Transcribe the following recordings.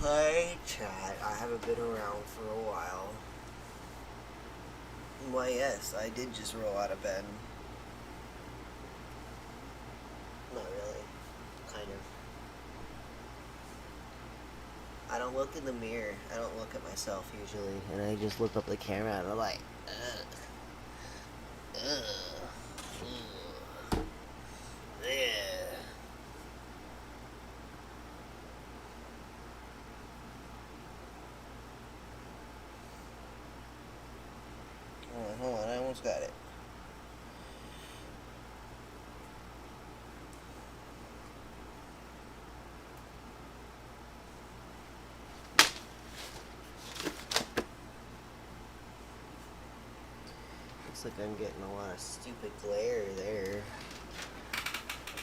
Hi, chat. I haven't been around for a while. Why, yes, I did just roll out of bed. Not really. Kind of. I don't look in the mirror. I don't look at myself usually. And I just look up the camera and I'm like, ugh. Ugh. Ugh. Yeah. Hold on, I almost got it. Looks like I'm getting a lot of stupid glare there.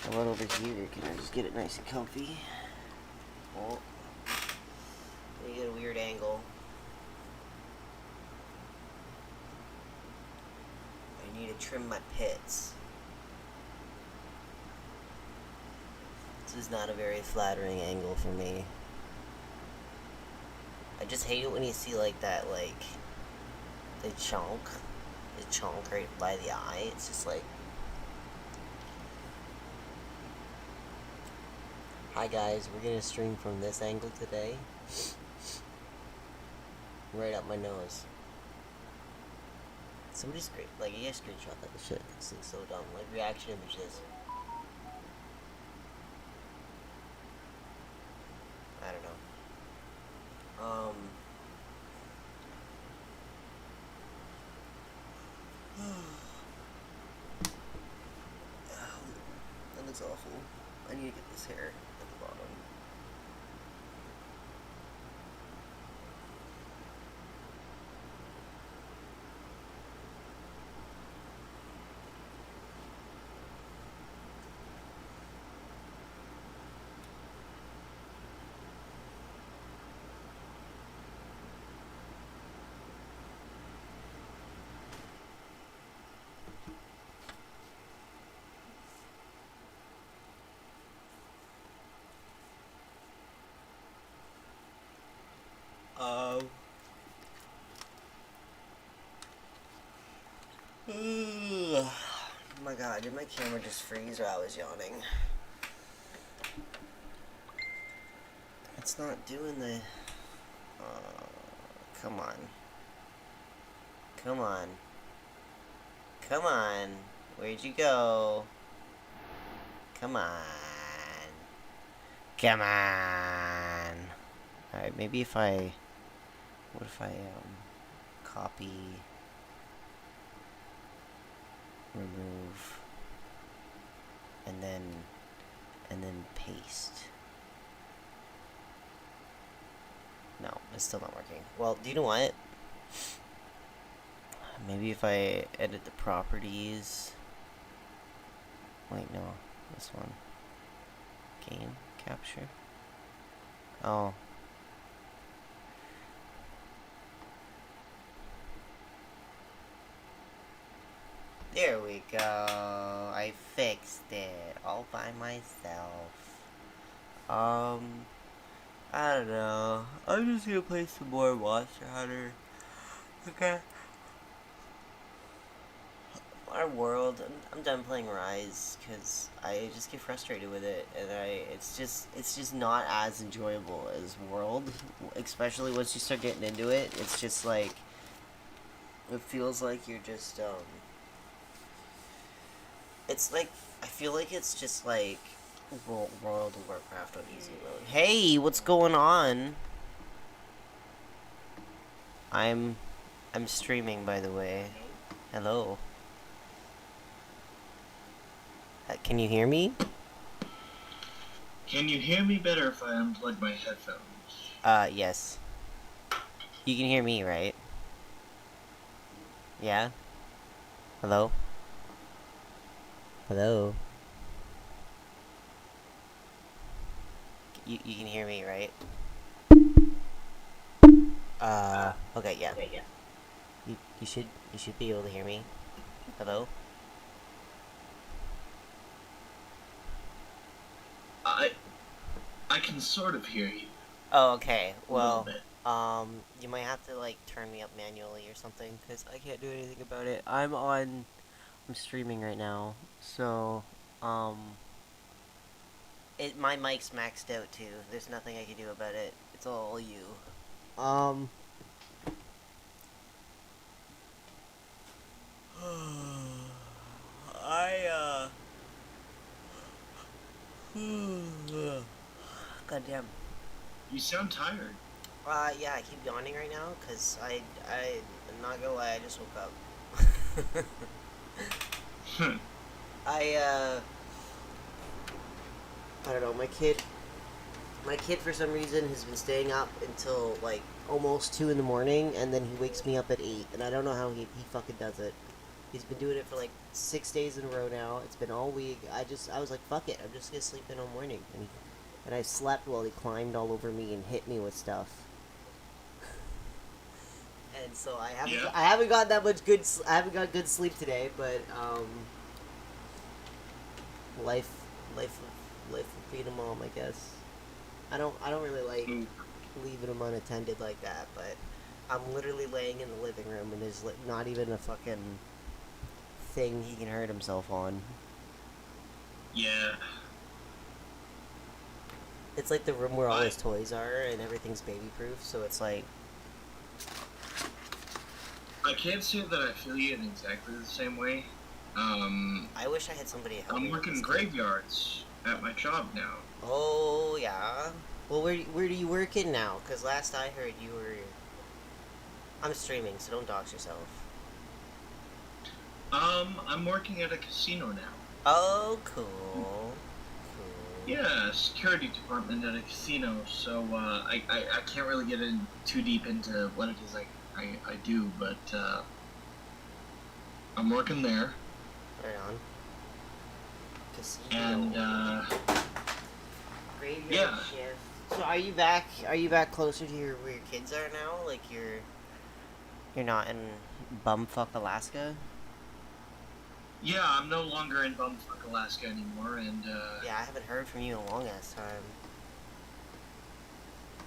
How about over here? Can I just get it nice and comfy? Oh. You get a weird angle. I need to trim my pits. This is not a very flattering angle for me. I just hate it when you see like that, like the chunk right by the eye. It's just like, hi guys, we're gonna stream from this angle today. Right up my nose. Somebody's great, like, you guys screenshot that shit. This looks so dumb. Like, reaction images. I don't know. That looks awful. I need to get this hair at the bottom. Oh my god, did my camera just freeze or I was yawning? It's not doing the... come on. Come on. Come on. Where'd you go? Come on. Come on. Alright, maybe if I... What if I, copy... remove... and then paste. No, it's still not working. Well, do you know what? Maybe if I edit the properties... Wait, no. This one. Game capture. Oh. There we go. I fixed it all by myself. I don't know. I'm just gonna play some more Monster Hunter. Okay. Our world. I'm done playing Rise because I just get frustrated with it, and it's just not as enjoyable as World, especially once you start getting into it. It's just like it feels like you're just It's like I feel like it's just like World of Warcraft on easy mode. Hey, what's going on? I'm streaming, by the way. Hello. Can you hear me? Can you hear me better if I unplug my headphones? Yes. You can hear me, right? Yeah? Hello? Hello? You can hear me, right? Okay, yeah. You should be able to hear me. Hello? I can sort of hear you. Oh, okay. a little Well, bit. you might have to like turn me up manually or something because I can't do anything about it. I'm streaming right now, so um, my mic's maxed out too. There's nothing I can do about it. It's all you. Um, I goddamn. You sound tired. Yeah, I keep yawning right now because I'm not gonna lie, I just woke up. I, I don't know, my kid for some reason has been staying up until like almost 2 in the morning and then he wakes me up at 8 and I don't know how he fucking does it. He's been doing it for like 6 days in a row now. It's been all week. I was like, fuck it, I'm just gonna sleep in all morning. And I slept while he climbed all over me and hit me with stuff. And so Yeah. I haven't got that much good I haven't got good sleep today, but life life life of being a mom, I guess. I don't really like Ooh. leaving him unattended like that, but I'm literally laying in the living room and there's like not even a fucking thing he can hurt himself on. Yeah. It's like the room where all I his toys are and everything's baby proof, so it's like I can't say that I feel you in exactly the same way. I wish I had somebody to help I'm me with working this kid. graveyards at my job now. Oh yeah. Well, where do you work in now? Cause last I heard you were. I'm streaming, so don't dox yourself. I'm working at a casino now. Oh, cool. Cool. Yeah, security department at a casino. So I can't really get in too deep into what it is I do, but I'm working there, Right on. Casino. and Graveyard yeah. shift. So are you back? Are you back closer to where your kids are now? Like you're not in bumfuck Alaska. Yeah, I'm no longer in Bumfuck, Alaska anymore, and Yeah, I haven't heard from you in a long ass time.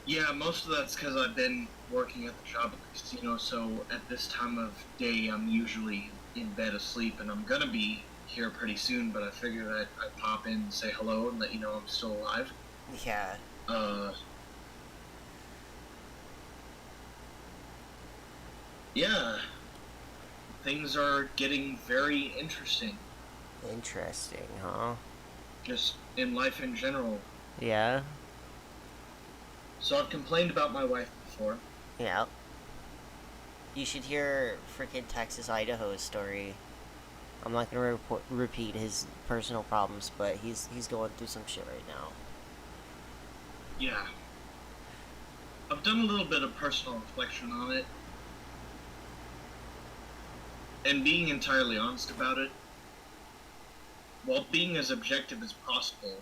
yeah, most of that's because I've been working at the job at the casino. So at this time of day, I'm usually in bed asleep, and I'm gonna be here pretty soon. But I figure that I'd pop in and say hello and let you know I'm still alive. Yeah. Uh, yeah, things are getting very interesting, Interesting, huh? just in life in general. Yeah. So I've complained about my wife before. Yeah. You should hear frickin' Texas Idaho's story. I'm not gonna repeat his personal problems, but he's going through some shit right now. Yeah, I've done a little bit of personal reflection on it, and being entirely honest about it, while being as objective as possible,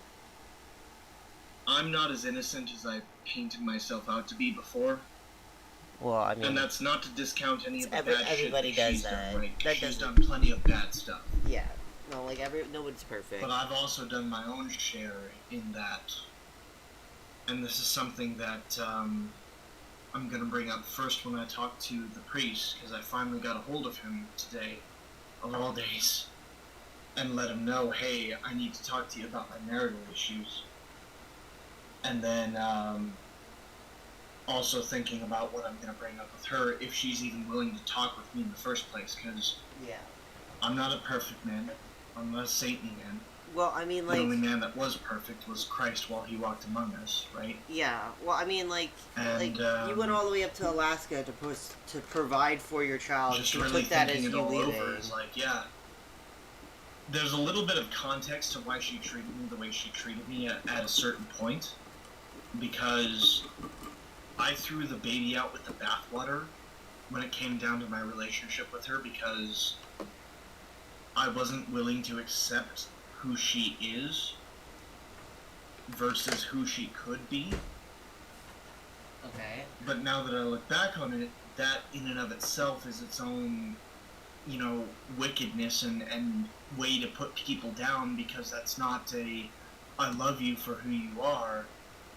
I'm not as innocent as I painted myself out to be before. Well, I mean, And that's not to discount any of the bad shit everybody that does she's that. done, right? 'Cause That she's doesn't. done plenty of bad stuff. Yeah. No, like nobody's perfect. But I've also done my own share in that. And this is something that I'm going to bring up first when I talk to the priest, because I finally got a hold of him today, of all days, and let him know, hey, I need to talk to you about my marital issues. And then also thinking about what I'm going to bring up with her, if she's even willing to talk with me in the first place, because Yeah. I'm not a perfect man. I'm not a saintly man. Well, I mean, The like. only man that was perfect was Christ while he walked among us, right? Yeah. Well, I mean, like And you went all the way up to Alaska to provide for your child. just You really took that as thinking it you all leaving. over is like, yeah, there's a little bit of context to why she treated me the way she treated me at a certain point, because I threw the baby out with the bathwater when it came down to my relationship with her, because I wasn't willing to accept who she is versus who she could be. Okay. But now that I look back on it, that in and of itself is its own, wickedness and way to put people down, because that's not a I love you for who you are.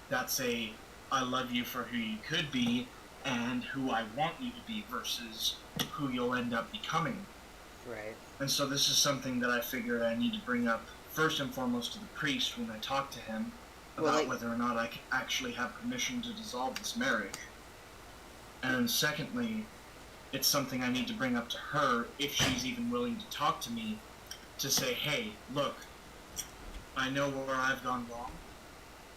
That's a I love you for who you could be and who I want you to be versus who you'll end up becoming. Right. And so this is something that I figured I need to bring up first and foremost to the priest when I talk to him Well, about like, whether or not I can actually have permission to dissolve this marriage. And secondly, it's something I need to bring up to her if she's even willing to talk to me to say, hey, look, I know where I've gone wrong.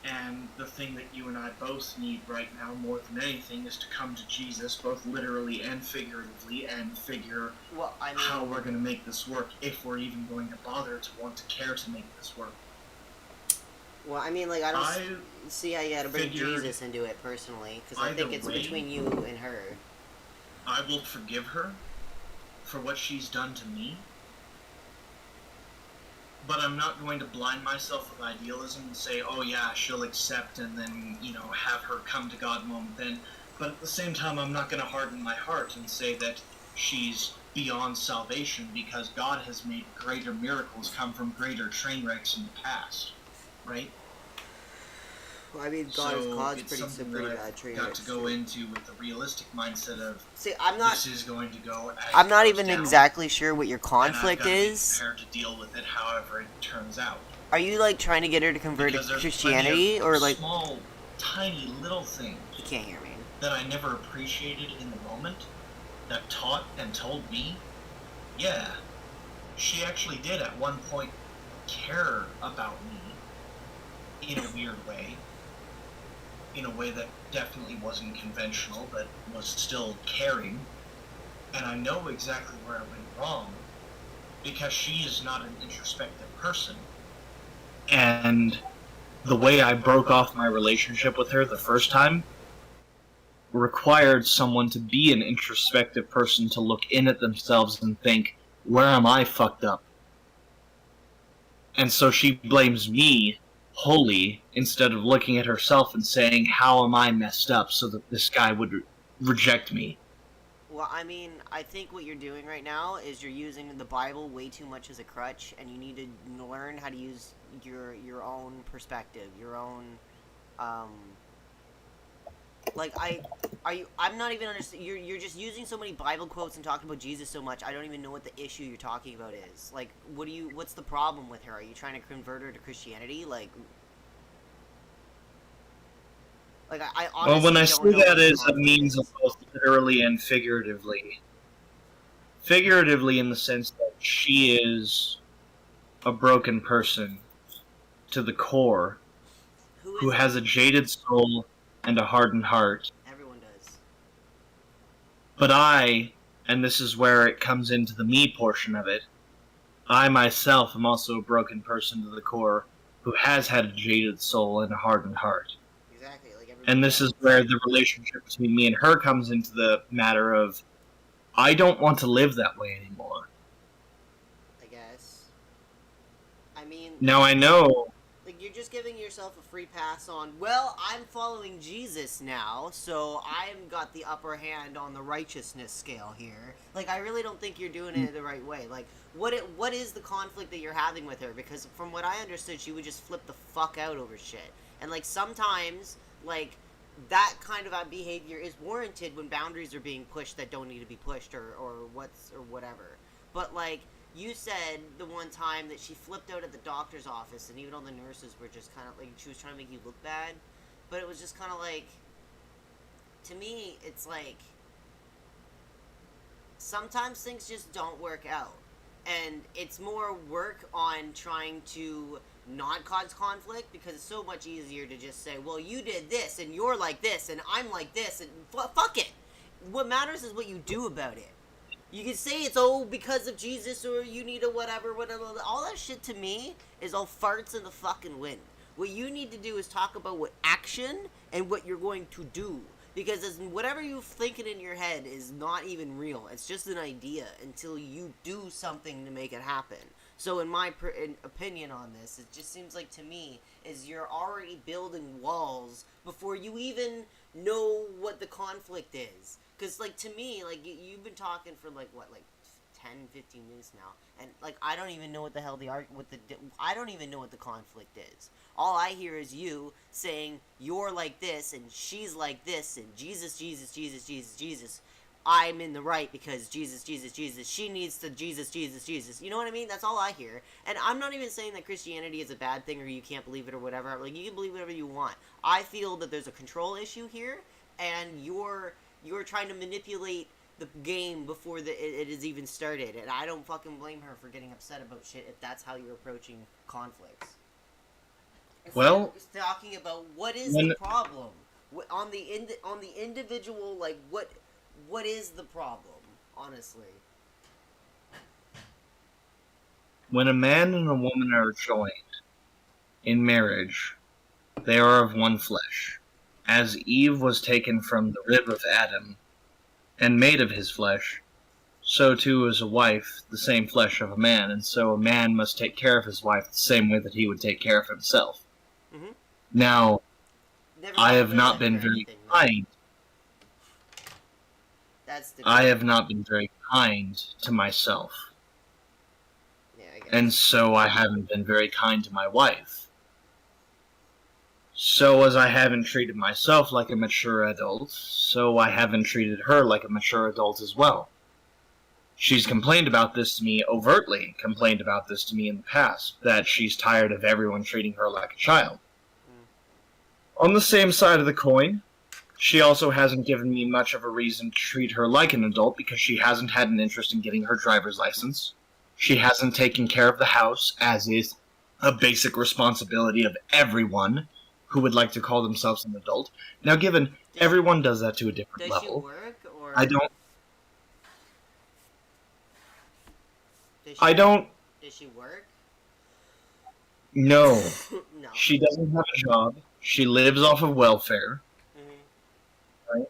And the thing that you and I both need right now more than anything is to come to Jesus, both literally and figuratively, and figure well, I mean, how we're going to make this work, if we're even going to bother to want to care to make this work. I don't I see how you had to bring figured Jesus into it personally, because I either think it's way, between you and her. I will forgive her for what she's done to me, but I'm not going to blind myself with idealism and say, oh yeah, she'll accept and then, have her come to God moment then. But at the same time, I'm not going to harden my heart and say that she's beyond salvation because God has made greater miracles come from greater train wrecks in the past, right? Well, I mean, God has So caused it's pretty something pretty that bad I've train got wrecks to go too. into with the realistic mindset of See, this is going to go as I'm it not goes even down, exactly sure what your and I've conflict got to be is. prepared to deal with it however it turns out. Are you like trying to get her to convert to Because there's plenty Christianity, of or like small, tiny little you things can't hear me? that I never appreciated in the moment that taught and told me, yeah, she actually did at one point care about me in a weird way, in a way that definitely wasn't conventional, but was still caring. And I know exactly where I went wrong because she is not an introspective person. And the way I broke off my relationship with her the first time required someone to be an introspective person to look in at themselves and think, where am I fucked up? And so she blames me wholly instead of looking at herself and saying, how am I messed up so that this guy would reject me? Well, I mean, I think what you're doing right now is you're using the Bible way too much as a crutch, and you need to learn how to use your own perspective, your own um, like I are you I'm not even understand you're just using so many Bible quotes and talking about Jesus so much I don't even know what the issue you're talking about is. Like what's the problem with her? Are you trying to convert her to Christianity? I Well, when honestly I don't say know what that your as a conflict means of is. both literally and figuratively. Figuratively, in the sense that she is a broken person to the core, Who who isn't? has a jaded soul and a hardened heart. Everyone does. But and this is where it comes into the me portion of it, I myself am also a broken person to the core who has had a jaded soul and a hardened heart. Exactly, like And everybody this is does. where the relationship between me and her comes into the matter of I don't want to live that way anymore. I guess. I mean, Now I know. like you're just giving yourself a free pass on, well, I'm following Jesus now, so I'm got the upper hand on the righteousness scale here. Like I really don't think you're doing it the right way. Like what is the conflict that you're having with her? Because from what I understood, she would just flip the fuck out over shit. And like sometimes like that kind of behavior is warranted when boundaries are being pushed that don't need to be pushed or whatever. But like you said the one time that she flipped out at the doctor's office and even all the nurses were just kind of like she was trying to make you look bad, but it was just kind of like to me it's like sometimes things just don't work out, and it's more work on trying to not cause conflict because it's so much easier to just say, well, you did this and you're like this and I'm like this and fuck it. What matters is what you do about it. You can say it's because of Jesus or you need a whatever. All that shit to me is all farts in the fucking wind. What you need to do is talk about what action and what you're going to do. Because whatever you're thinking in your head is not even real. It's just an idea until you do something to make it happen. So, in my opinion on this, it just seems like to me is you're already building walls before you even know what the conflict is. Because, like, to me, like, you've been talking for, like, what, like 10, 15 minutes now, and like I don't even know what the hell I don't even know what the conflict is. All I hear is you saying you're like this and she's like this and Jesus, Jesus, Jesus, Jesus, Jesus. I'm in the right because Jesus, Jesus, Jesus. She needs to Jesus, Jesus, Jesus. You know what I mean? That's all I hear. And I'm not even saying that Christianity is a bad thing or you can't believe it or whatever. Like, you can believe whatever you want. I feel that there's a control issue here, and you're trying to manipulate the game before it is even started. And I don't fucking blame her for getting upset about shit if that's how you're approaching conflicts. Well, Talking about what is when the problem on the individual, like what is the problem, honestly? when a man and a woman are joined in marriage, they are of one flesh. As Eve was taken from the rib of Adam and made of his flesh, so too is a wife the same flesh of a man, and so a man must take care of his wife the same way that he would take care of himself. Mm-hmm. Now, Never I have really not like been or very anything, no. kind. That's the I have not been very kind to myself, yeah, I guess. and so I haven't been very kind to my wife. So as I haven't treated myself like a mature adult, so I haven't treated her like a mature adult as well. She's complained about this to me overtly, complained about this to me in the past, that she's tired of everyone treating her like a child. On the same side of the coin, she also hasn't given me much of a reason to treat her like an adult because she hasn't had an interest in getting her driver's license. She hasn't taken care of the house, as is a basic responsibility of everyone who would like to call themselves an adult. Now, given everyone does that to a different Does she level, work or I don't. Does she work? No, No. she doesn't have a job. She lives off of welfare. Mm-hmm. Right?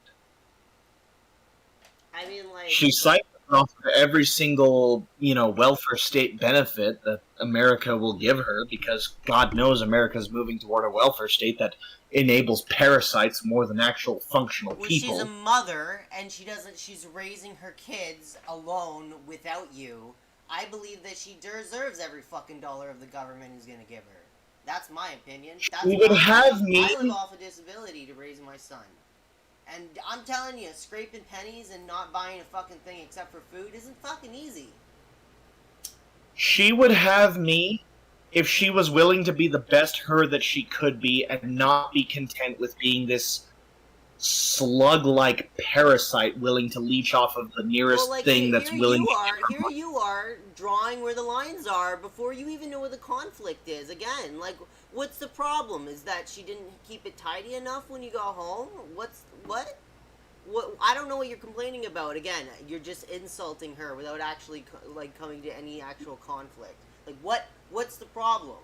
I mean, like, She cycles off of every single, welfare state benefit that America will give her because God knows America's moving toward a welfare state that enables parasites more than actual functional well, people. she's a mother and she's raising her kids alone without you. I believe that she deserves every fucking dollar of the government is gonna give her. That's my opinion. That's She would have me. I live off a disability to raise my son. And I'm telling you, scraping pennies and not buying a fucking thing except for food isn't fucking easy. She would have me if she was willing to be the best her that she could be and not be content with being this slug-like parasite willing to leech off of the nearest thing that's willing to Here you are, drawing where the lines are before you even know where the conflict is. Again, like, what's the problem? Is that she didn't keep it tidy enough when you got home? What? I don't know what you're complaining about. Again, you're just insulting her without actually, coming to any actual conflict. Like, what's the problem?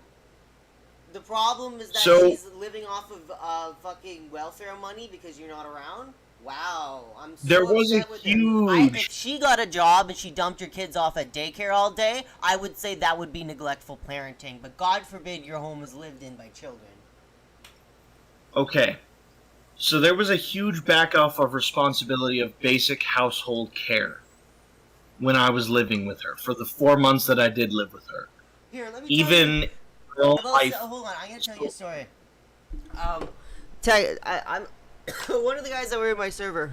The problem is that she's living off of fucking welfare money because you're not around? Wow, I'm so upset with her. If she got a job and she dumped your kids off at daycare all day, I would say that would be neglectful parenting. But God forbid your home is lived in by children. Okay. So there was a huge back-off of responsibility of basic household care when I was living with her, for the 4 months that I did live with her. Here, let me Even hold on, I'm gonna tell you a story. I'm one of the guys that were in my server.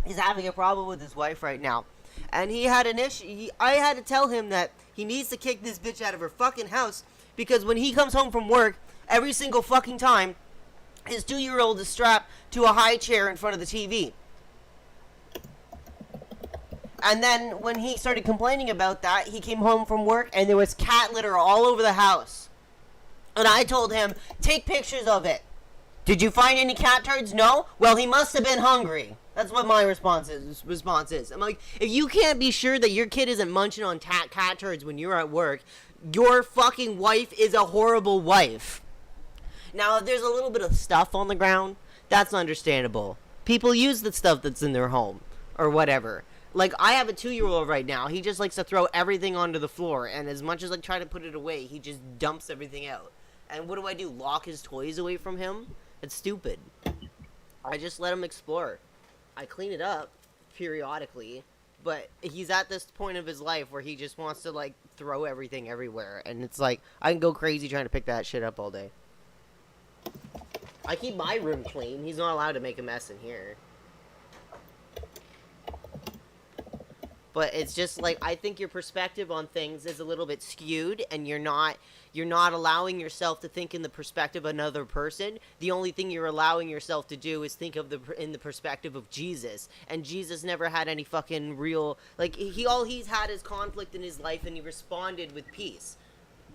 He's having a problem with his wife right now, and he had an issue. I had to tell him that he needs to kick this bitch out of her fucking house because when he comes home from work, every single fucking time, his 2-year-old is strapped to a high chair in front of the TV. And then when he started complaining about that, he came home from work and there was cat litter all over the house. And I told him, take pictures of it. Did you find any cat turds? No? Well, he must have been hungry. That's what my response is. I'm like, if you can't be sure that your kid isn't munching on cat turds when you're at work, your fucking wife is a horrible wife. Now, if there's a little bit of stuff on the ground, that's understandable. People use the stuff that's in their home, or whatever. Like, I have a 2-year-old right now. He just likes to throw everything onto the floor, and as much as I try to put it away, he just dumps everything out. And what do? Lock his toys away from him? It's stupid. I just let him explore. I clean it up periodically, but he's at this point of his life where he just wants to, like, throw everything everywhere. And it's like, I can go crazy trying to pick that shit up all day. I keep my room clean. He's not allowed to make a mess in here. But it's just like, I think your perspective on things is a little bit skewed, and you're not allowing yourself to think in the perspective of another person. The only thing you're allowing yourself to do is think of in the perspective of Jesus. And Jesus never had any fucking real, like, all he's had is conflict in his life, and he responded with peace,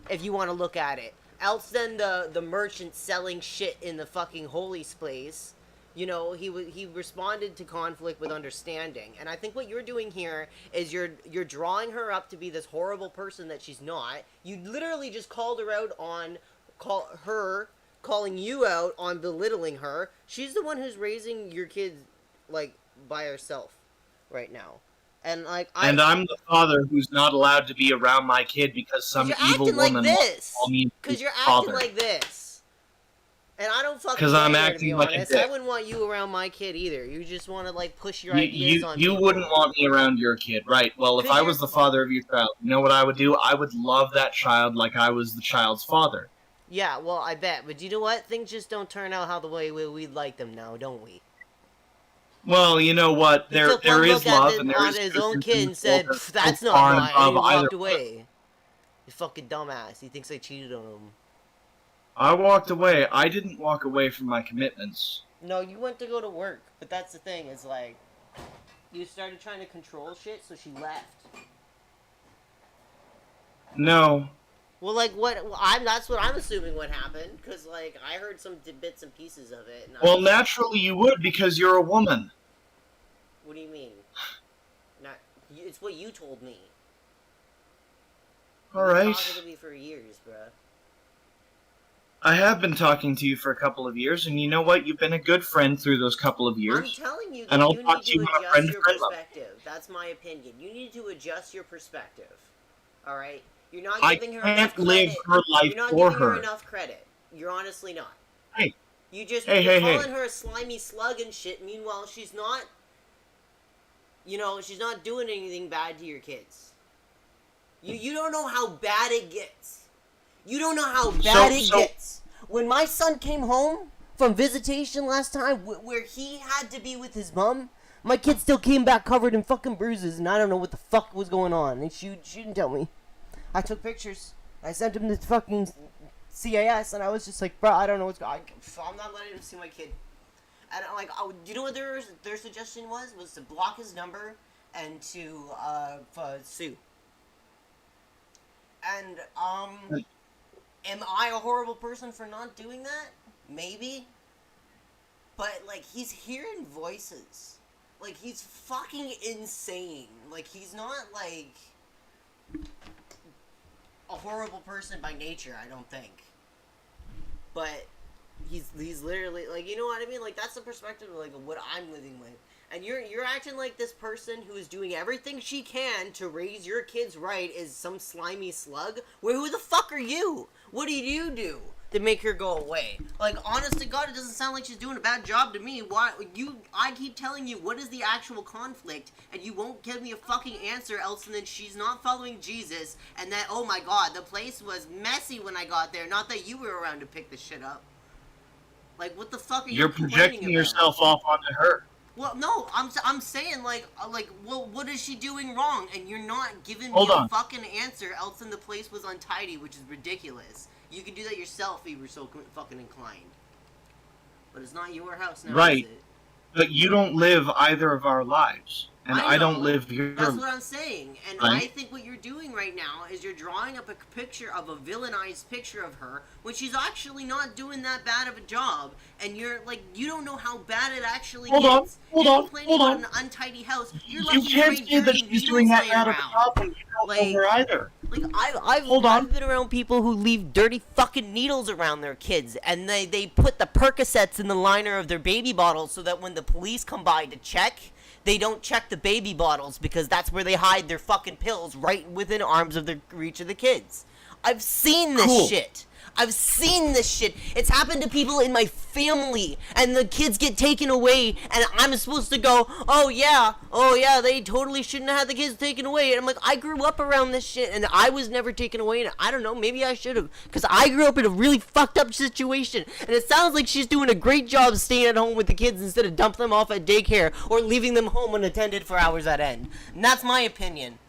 if you want to look at it. Else than the merchant selling shit in the fucking holy place. You know, he responded to conflict with understanding. And I think what you're doing here is you're drawing her up to be this horrible person that she's not. You literally just called her out on calling you out on belittling her. She's the one who's raising your kids, like, by herself right now. And like I'm the father who's not allowed to be around my kid because some evil woman wants to call me because you're father. Acting like this. And I don't fucking because I'm acting like a dick. I wouldn't want you around my kid either. You just want to, like, push your ideas on you people. wouldn't want me around your kid, right? Well, if I was the father of your child, you know what I would do? I would love that child like I was the child's father. Yeah, well, I bet. But you know what? Things just don't turn out how the way we'd like them now, don't we? Well, you know what? There is love, and there is his own kid and said, "That's not mine," and he walked away. You fucking dumbass. He thinks I cheated on him. I walked away. I didn't walk away from my commitments. No, you went to go to work, but that's the thing. Is like, you started trying to control shit, so she left. No. Well, like, that's what I'm assuming what happened, because, like, I heard some bits and pieces of it. And Naturally you would, because you're a woman. What do you mean? It's what you told me. Alright. You've been talking to me for years, bruh. I have been talking to you for a couple of years, and you know what? You've been a good friend through those couple of years. I'm telling you that and I'll you talk need to you to on a friend adjust your perspective. That's my opinion. You need to adjust your perspective. Alright? You're not giving her enough credit. I can't live her life You're not for giving her her. enough credit. You're honestly not. Hey. You're calling her a slimy slug and shit. Meanwhile, she's not, you know, she's not doing anything bad to your kids. You don't know how bad it gets. You don't know how bad it gets. When my son came home from visitation last time, where he had to be with his mom, my kid still came back covered in fucking bruises, and I don't know what the fuck was going on. And she didn't tell me. I took pictures. I sent him to fucking CAS, and I was just like, bro, I don't know what's going on. I'm not letting him see my kid. And I'm like, do you know what their suggestion was? Was to block his number and to sue. And am I a horrible person for not doing that? Maybe. But, like, he's hearing voices. Like, he's fucking insane. Like, he's not, like, a horrible person by nature, I don't think. But he's literally, like, you know what I mean? Like, that's the perspective of, like, what I'm living with. And you're acting like this person who is doing everything she can to raise your kids right is some slimy slug. Well, who the fuck are you? What do you do to make her go away? Like, honest to God, it doesn't sound like she's doing a bad job to me. I keep telling you what is the actual conflict, and you won't give me a fucking answer else than she's not following Jesus, and that, oh my God, the place was messy when I got there, not that you were around to pick the shit up. Like, what the fuck are you complaining about? You're projecting yourself off onto her. Well, no, I'm saying, like, well, what is she doing wrong? And you're not giving me a fucking answer, else than the place was untidy, which is ridiculous. You could do that yourself if you were so fucking inclined. But it's not your house now, right. Is it? But you don't live either of our lives. And I don't live your... That's what I'm saying. And right? I think what you're doing right now is you're drawing up a picture of a villainized picture of her when she's actually not doing that bad of a job. And you're like, you don't know how bad it actually gets. Hold on. About an untidy house. You're you can't say that she's doing that bad of a job when you don't know her either. Like, I've been around people who leave dirty fucking needles around their kids, and they put the Percocets in the liner of their baby bottles so that when the police come by to check, they don't check the baby bottles because that's where they hide their fucking pills, right within arms of the reach of the kids. I've seen this shit. I've seen this shit. It's happened to people in my family, and the kids get taken away, and I'm supposed to go, oh yeah, they totally shouldn't have had the kids taken away. And I'm like, I grew up around this shit, and I was never taken away, and I don't know, maybe I should have, because I grew up in a really fucked up situation, and it sounds like she's doing a great job staying at home with the kids instead of dumping them off at daycare or leaving them home unattended for hours at end. And that's my opinion.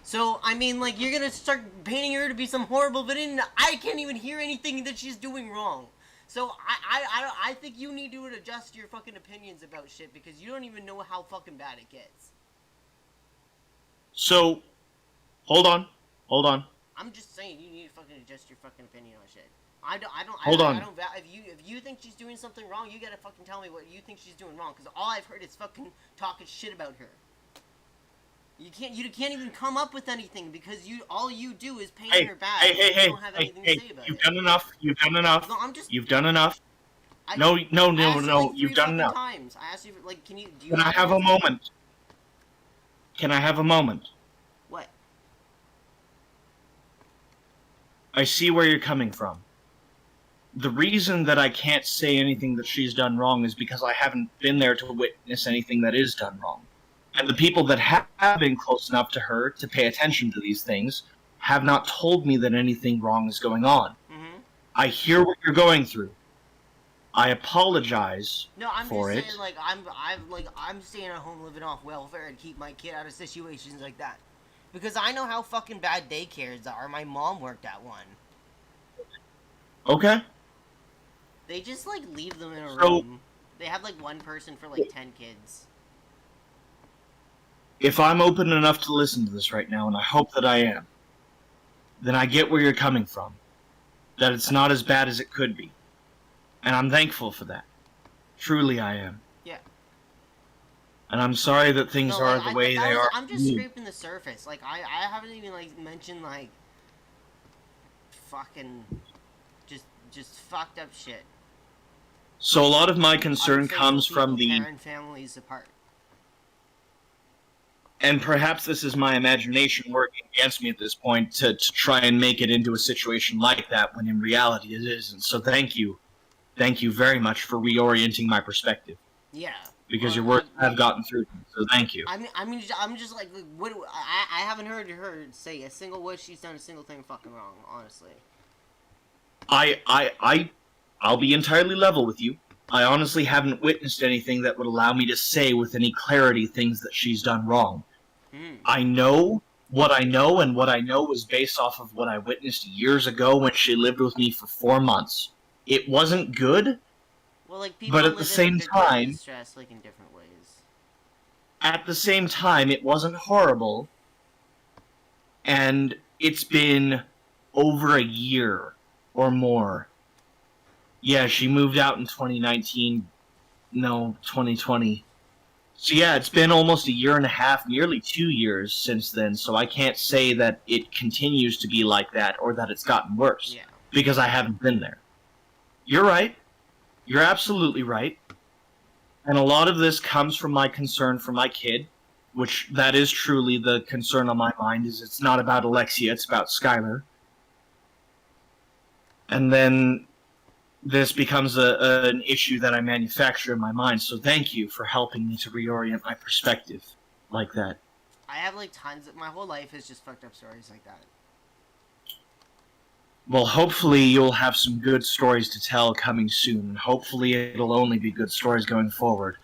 So, I mean, like, you're gonna start painting her to be some horrible villain. I can't even hear anything that she's doing wrong. So, I think you need to adjust your fucking opinions about shit because you don't even know how fucking bad it gets. So, hold on. I'm just saying, you need to fucking adjust your fucking opinion on shit. Hold on. If you think she's doing something wrong, you gotta fucking tell me what you think she's doing wrong. Because all I've heard is fucking talking shit about her. You can't even come up with anything because all you do is paint her bad. You don't have anything to say about You've it. done enough. You've done enough. No, I'm just. You've done enough. No. I asked you, like, You've done enough. Times. I asked you, like, can you? Can I have a moment? Can I have a moment? What? I see where you're coming from. The reason that I can't say anything that she's done wrong is because I haven't been there to witness anything that is done wrong. And the people that have been close enough to her to pay attention to these things have not told me that anything wrong is going on. Mm-hmm. I hear what you're going through. I apologize No, I'm for just it. saying, I'm staying at home living off welfare and keep my kid out of situations like that. Because I know how fucking bad daycares are. My mom worked at one. Okay. They just, like, leave them in a So- room. They have, like, one person for, like, 10 kids. If I'm open enough to listen to this right now, and I hope that I am, then I get where you're coming from. That it's not as bad as it could be. And I'm thankful for that. Truly I am. Yeah. And I'm sorry that things No, are like, the way they are. I'm just scraping the surface. Like, I haven't even, like, mentioned, like, fucking, just fucked up shit. So a lot of my concern Unfaithful comes from people the... tearing families apart. And perhaps this is my imagination working against me at this point to try and make it into a situation like that when in reality it isn't. So thank you. Thank you very much for reorienting my perspective. Yeah. Because your words have gotten through to me, so thank you. I mean, I'm just like, what? I haven't heard her say a single word. She's done a single thing fucking wrong, honestly. I'll be entirely level with you. I honestly haven't witnessed anything that would allow me to say with any clarity things that she's done wrong. I know what I know, and what I know is based off of what I witnessed years ago when she lived with me for 4 months. It wasn't good, Well, like, people but at live the same in different time, stress, like, in different ways. at the same time, it wasn't horrible, and it's been over a year or more. Yeah, she moved out in 2019. No, 2020. So yeah, it's been almost a year and a half, nearly 2 years since then, so I can't say that it continues to be like that or that it's gotten worse. Yeah. Because I haven't been there. You're right. You're absolutely right. And a lot of this comes from my concern for my kid, which that is truly the concern on my mind, is it's not about Alexia, it's about Skylar. And then this becomes an issue that I manufacture in my mind, so thank you for helping me to reorient my perspective like that. I have, like, tons of... My whole life is just fucked up stories like that. Well, hopefully you'll have some good stories to tell coming soon. Hopefully it'll only be good stories going forward.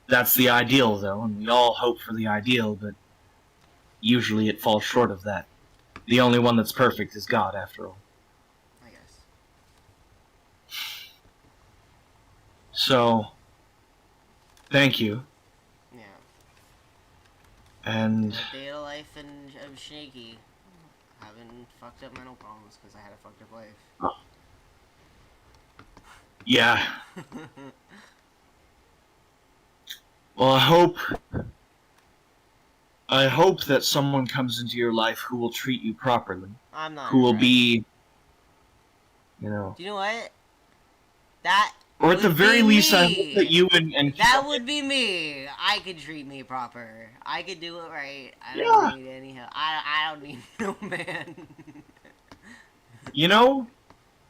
That's the ideal, though, and we all hope for the ideal, but usually it falls short of that. The only one that's perfect is God, after all. I guess. So, thank you. Yeah. And... The day of life and of Shaky. Having fucked up mental problems because I had a fucked up life. yeah. Well, I hope that someone comes into your life who will treat you properly. I'm not. Who will right. be, you know... Do you know what? That Or at the would very be least, I me. hope that you and That would be me. I could treat me proper. I could do it right. I Yeah. don't need any help. I don't need no man. You know,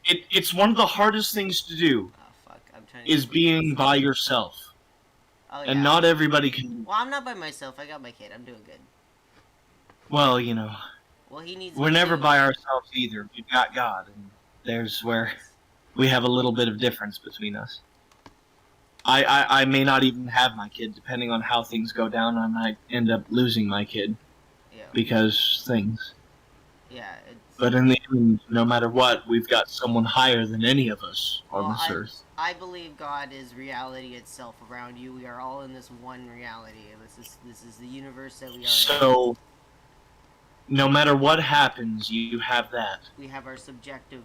It's one of the hardest things to do Oh fuck, I'm trying to is get my being by yourself, Oh and yeah. not everybody can. Well, I'm not by myself. I got my kid. I'm doing good. Well, Well, he needs we're me never too. by ourselves either. We've got God, and there's where Yes. we have a little bit of difference between us. I may not even have my kid, depending on how things go down. I might end up losing my kid Yeah. because things. Yeah. It's But in the end, no matter what, we've got someone higher than any of us on well, this earth. I believe God is reality itself around you. We are all in this one reality. This is the universe that we are in. So, no matter what happens, you have that. We have our subjective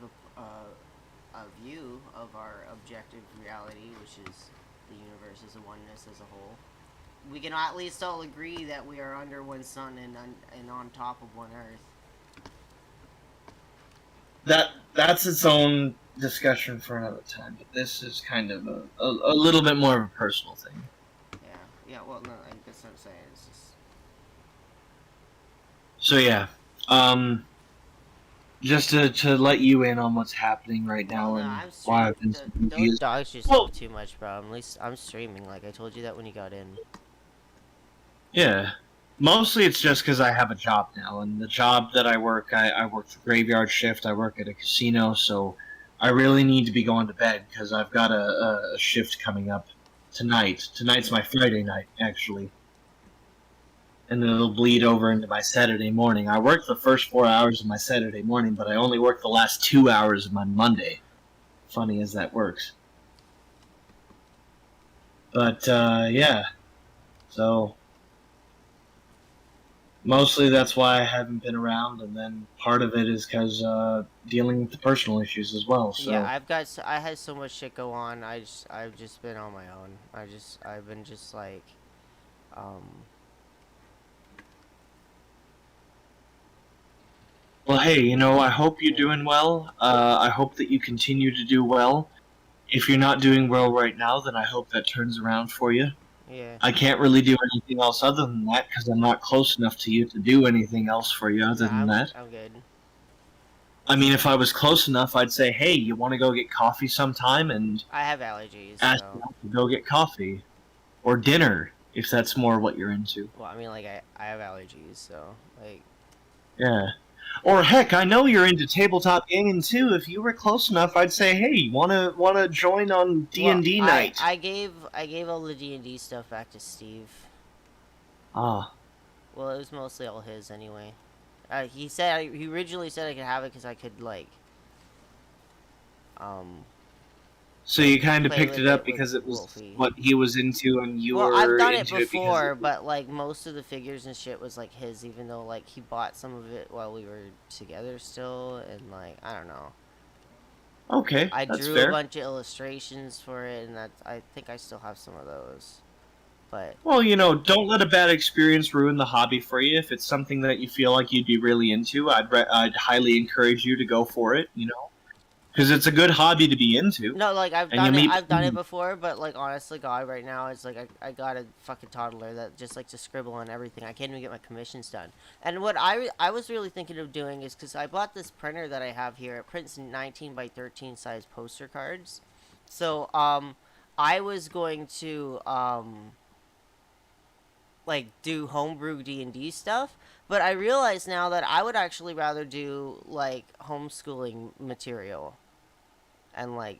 view of our objective reality, which is the universe as a oneness as a whole. We can at least all agree that we are under one sun and on top of one earth. That's its own discussion for another time. But this is kind of a little bit more of a personal thing. Yeah. Yeah. Well, no, that's what I'm saying. It's just So yeah, um, just to let you in on what's happening right well, now no, and I'm why streaming. I've been so Don't confused. dox Well, yourself too much, bro. At least I'm streaming. Like I told you that when you got in. yeah, mostly it's just because I have a job now, and the job that I work the graveyard shift. I work at a casino, so I really need to be going to bed because I've got a shift coming up tonight. Tonight's my Friday night, actually. And then it'll bleed over into my Saturday morning. I work the first 4 hours of my Saturday morning, but I only work the last 2 hours of my Monday. Funny as that works. But, yeah. So, mostly that's why I haven't been around, and then part of it is because dealing with the personal issues as well. Yeah, So, I had so much shit go on. I've just been on my own. I've been just like, um, well, hey, I hope you're doing well. I hope that you continue to do well. If you're not doing well right now, then I hope that turns around for you. yeah. I can't really do anything else other than that because I'm not close enough to you to do anything else for you other Nah, than that. I'm good. I mean, if I was close enough, I'd say, hey, you want to go get coffee sometime and I have allergies, ask so you out to go get coffee. Or dinner, if that's more what you're into. well, I mean, like I have allergies, so like Yeah. Or heck, I know you're into tabletop gaming too. If you were close enough, I'd say, hey, wanna join on well, D&D night? I gave all the D&D stuff back to Steve. Ah. Well, it was mostly all his anyway. He originally said I could have it because I could like um So you kind of play picked with it up it with because it was Wolfie. what he was into and you Well, I've were done it into it because before, but like most of the figures and shit was like his, even though like he bought some of it while we were together still, and like I don't know. Okay, I that's drew a fair. bunch of illustrations for it, and I think I still have some of those. But Well, don't let a bad experience ruin the hobby for you. If it's something that you feel like you'd be really into, I'd highly encourage you to go for it. Because it's a good hobby to be into, no, like and you meet. I've done it before. But like honestly, God, right now it's like I got a fucking toddler that just likes to scribble on everything. I can't even get my commissions done. And what I was really thinking of doing is because I bought this printer that I have here. It prints 19 by 13 size poster cards. So I was going to like do homebrew D&D stuff, but I realize now that I would actually rather do like homeschooling material and like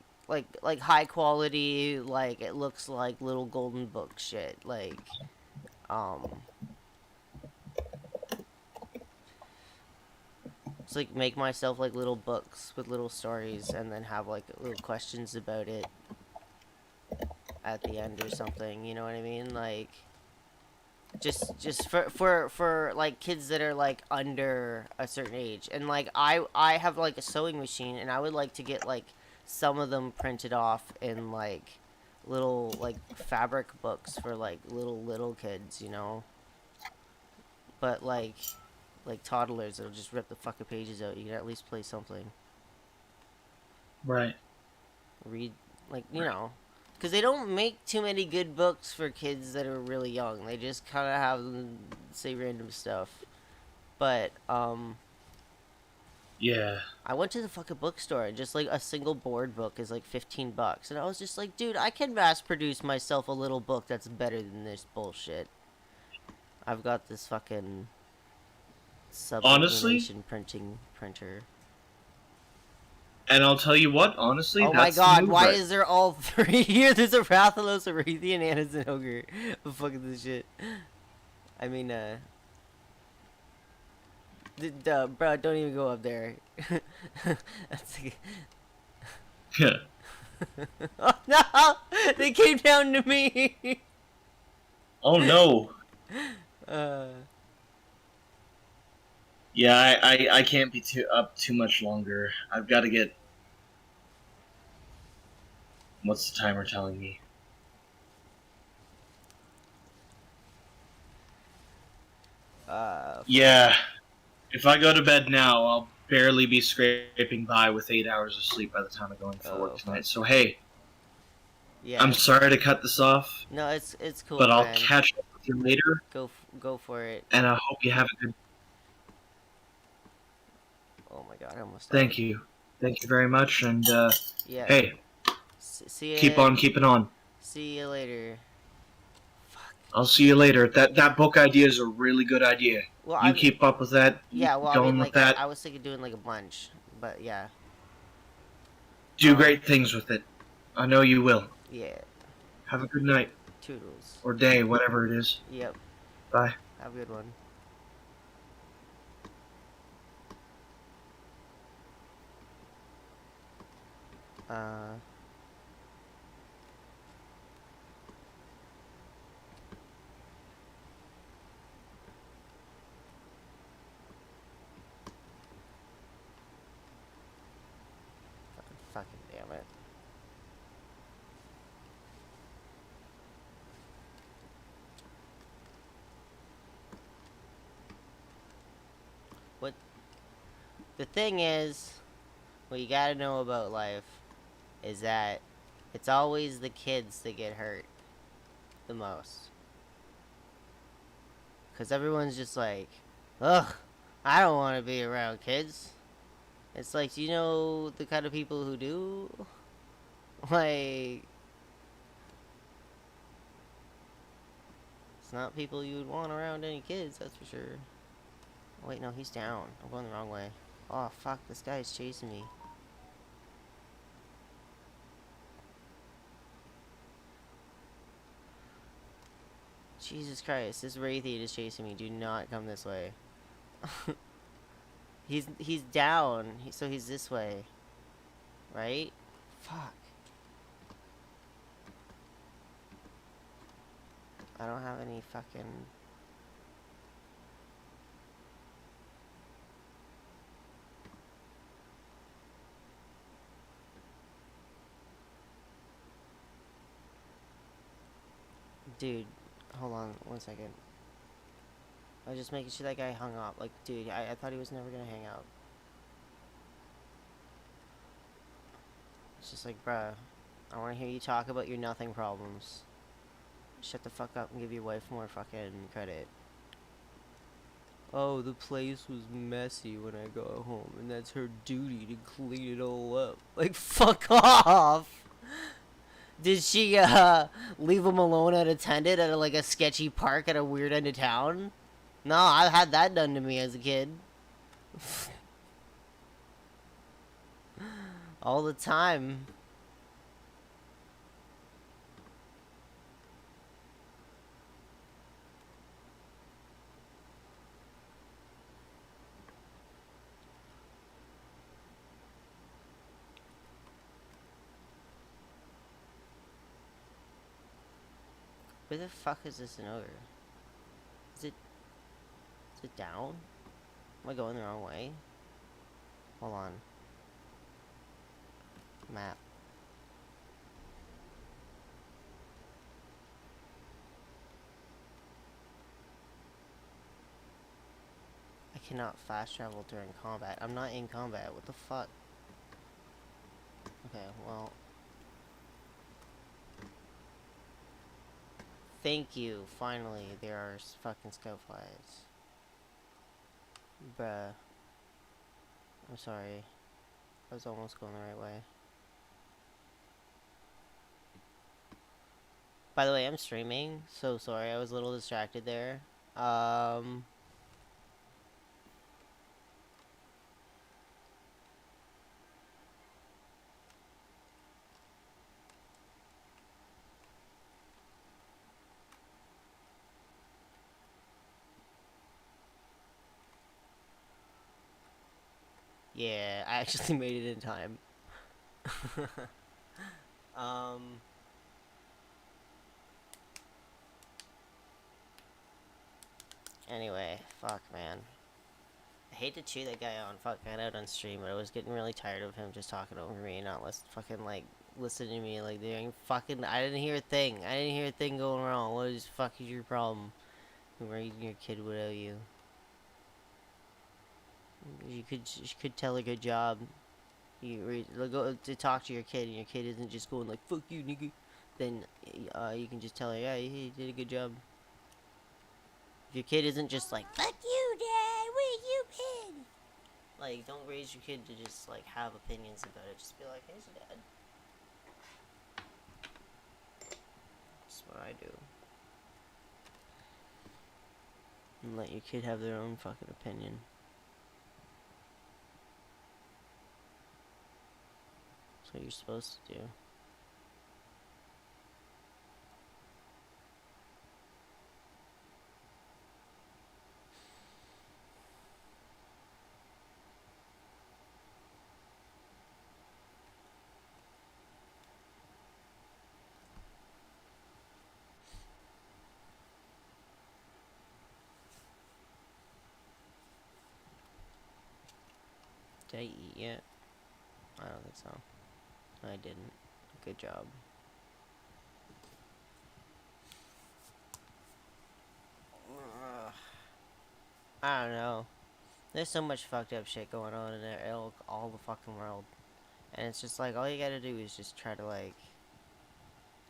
high quality, like it looks like little golden book shit, like um it's like make myself like little books with little stories and then have like little questions about it at the end or something, you know what I mean? Like just for like kids that are like under a certain age, and like I have like a sewing machine, and I would like to get like some of them printed off in like little like fabric books for like little kids, but like toddlers that'll just rip the fucking pages out. You can at least play something, Right. read, like, because they don't make too many good books for kids that are really young. They just kind of have them say random stuff. But Yeah. I went to the fucking bookstore and just like a single board book is like $15, and I was just like, dude, I can mass produce myself a little book that's better than this bullshit. I've got this fucking Honestly, sublimation printer. and I'll tell you what, honestly, Oh my that's the god, move why right. is there all three here? There's a Rathalos, a Raytheon, and a Zinogre. Fucking this shit. I mean, bro, don't even go up there. That's like... Yeah. Oh no! They came down to me! Oh no. uh... Yeah, I can't be too much longer. I've got to get. What's the timer telling me? Yeah. If I go to bed now, I'll barely be scraping by with 8 hours of sleep by the time I go in for work tonight. fuck. So hey, Yeah. I'm sorry to cut this off. No, it's cool, But I'll man. catch up with you later. Go for it. And I hope you have a good. Oh my god, I almost died. Thank you. Thank you very much. And Yeah. hey, See ya. keep on keeping on. See you later. Fuck. I'll see you later. That book idea is a really good idea. Well, You keep up with that. Yeah, well, I going mean, with like, that. I was thinking doing like a bunch, but yeah. Do great things with it. I know you will. Yeah. Have a good night. Toodles. Or day, whatever it is. Yep. Bye. Have a good one. Fucking damn it. What? The thing is, what you gotta know about life is that it's always the kids that get hurt the most. Because everyone's just like, ugh, I don't want to be around kids. It's like, do you know the kind of people who do? Like, it's not people you would want around any kids, that's for sure. Wait, no, he's down. I'm going the wrong way. Oh, fuck, this guy is chasing me. Jesus Christ, this Raytheon is chasing me. Do not come this way. He's down, so he's this way. Right? Fuck. I don't have any fucking... Dude, hold on 1 second. I was just making sure that guy hung up. Like, dude, I thought he was never gonna hang out. It's just like, bruh, I wanna hear you talk about your nothing problems. Shut the fuck up and give your wife more fucking credit. Oh, the place was messy when I got home, and that's her duty to clean it all up. Like, fuck off! Did she, leave him alone unattended at, like, a sketchy park at a weird end of town? No, I've had that done to me as a kid. All the time. Where the fuck is this an ogre? Is it down? Am I going the wrong way? Hold on. Map. I cannot fast travel during combat. I'm not in combat. What the fuck? Okay, well. Thank you. Finally, there are fucking scout flies. Bruh. I'm sorry. I was almost going the right way. By the way, I'm streaming, so sorry, I was a little distracted there. Yeah, I actually made it in time. um, anyway, fuck, man. I hate to chew that guy on fucking out on stream, but I was getting really tired of him just talking over me and not fucking like listening to me like doing fucking. I didn't hear a thing. I didn't hear a thing going wrong. What is fuck is your problem? Raising your kid without you. You could tell a good job. You go to talk to your kid, and your kid isn't just going like "fuck you, nigga." Then, you can just tell her, "Yeah, he did a good job." If your kid isn't just like "fuck you, dad, where you been?" Like, don't raise your kid to just like have opinions about it. Just be like, "Hey, dad." That's what I do. And let your kid have their own fucking opinion. That's what you're supposed to do. Did I eat yet? I don't think so. I didn't. Good job. I don't know. There's so much fucked up shit going on in there, all the fucking world. And it's just like, all you gotta do is just try to like,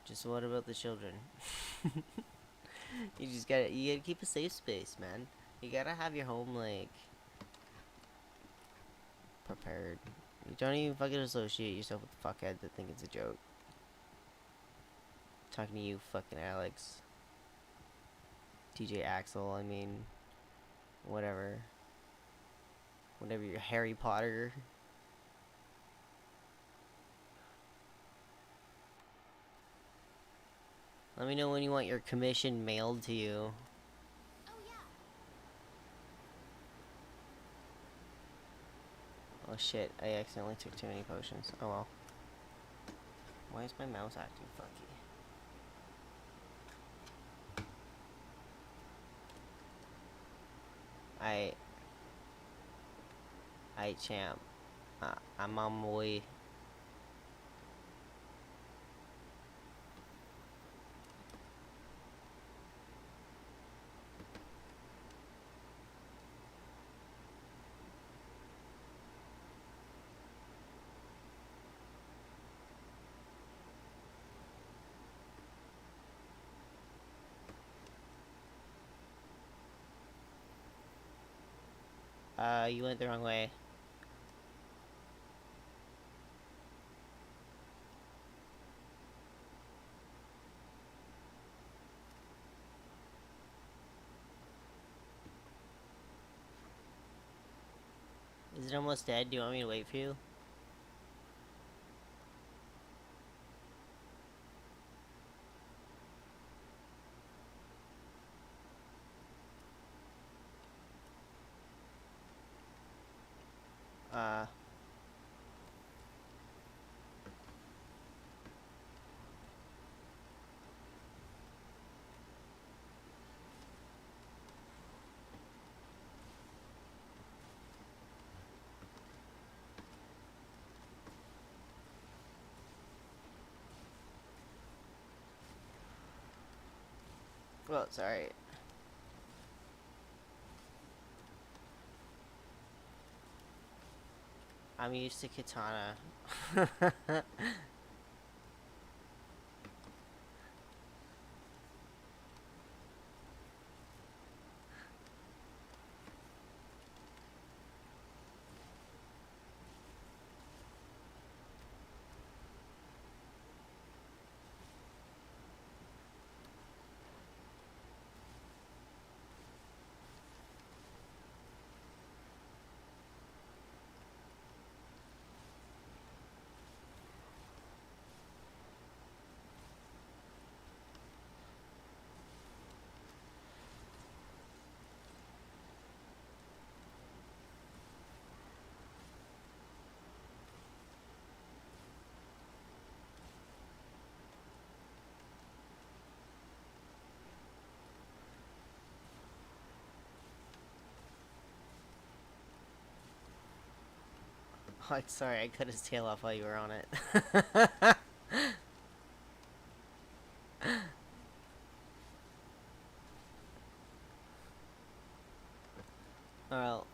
just what about the children? You gotta keep a safe space, man. You gotta have your home, like, prepared. You don't even fucking associate yourself with the fuckhead that think it's a joke. Talking to you, fucking Alex. DJ Axel, I mean, whatever. Whatever, you're Harry Potter. Let me know when you want your commission mailed to you. Oh shit, I accidentally took too many potions. Oh well. Why is my mouse acting funky? I champ. I'm on my way. You went the wrong way. Is it almost dead? Do you want me to wait for you? Uh, well, it's alright. I'm used to katana. Oh, sorry, I cut his tail off while you were on it. Well,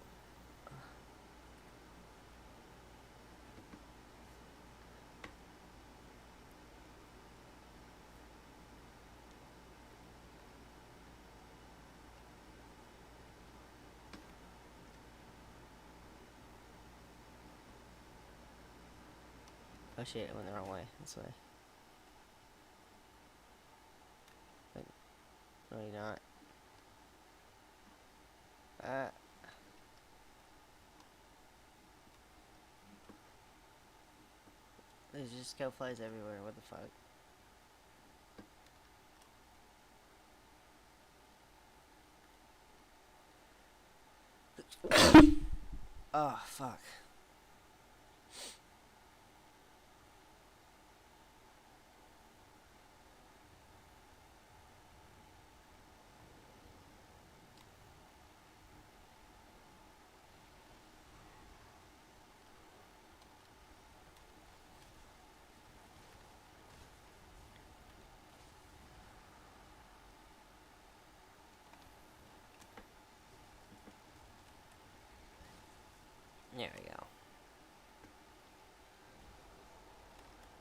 oh shit, I went the wrong way. This way. Wait, no, you're not. There's just scout flies everywhere. What the fuck? Oh, fuck. There we go.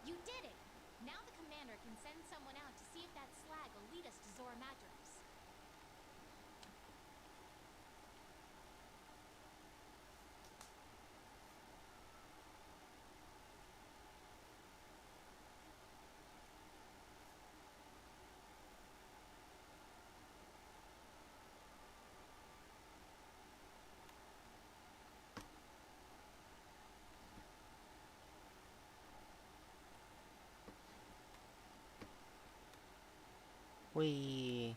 You did it! Now the commander can send someone out to see if that slag will lead us to Zora Madros. Wee.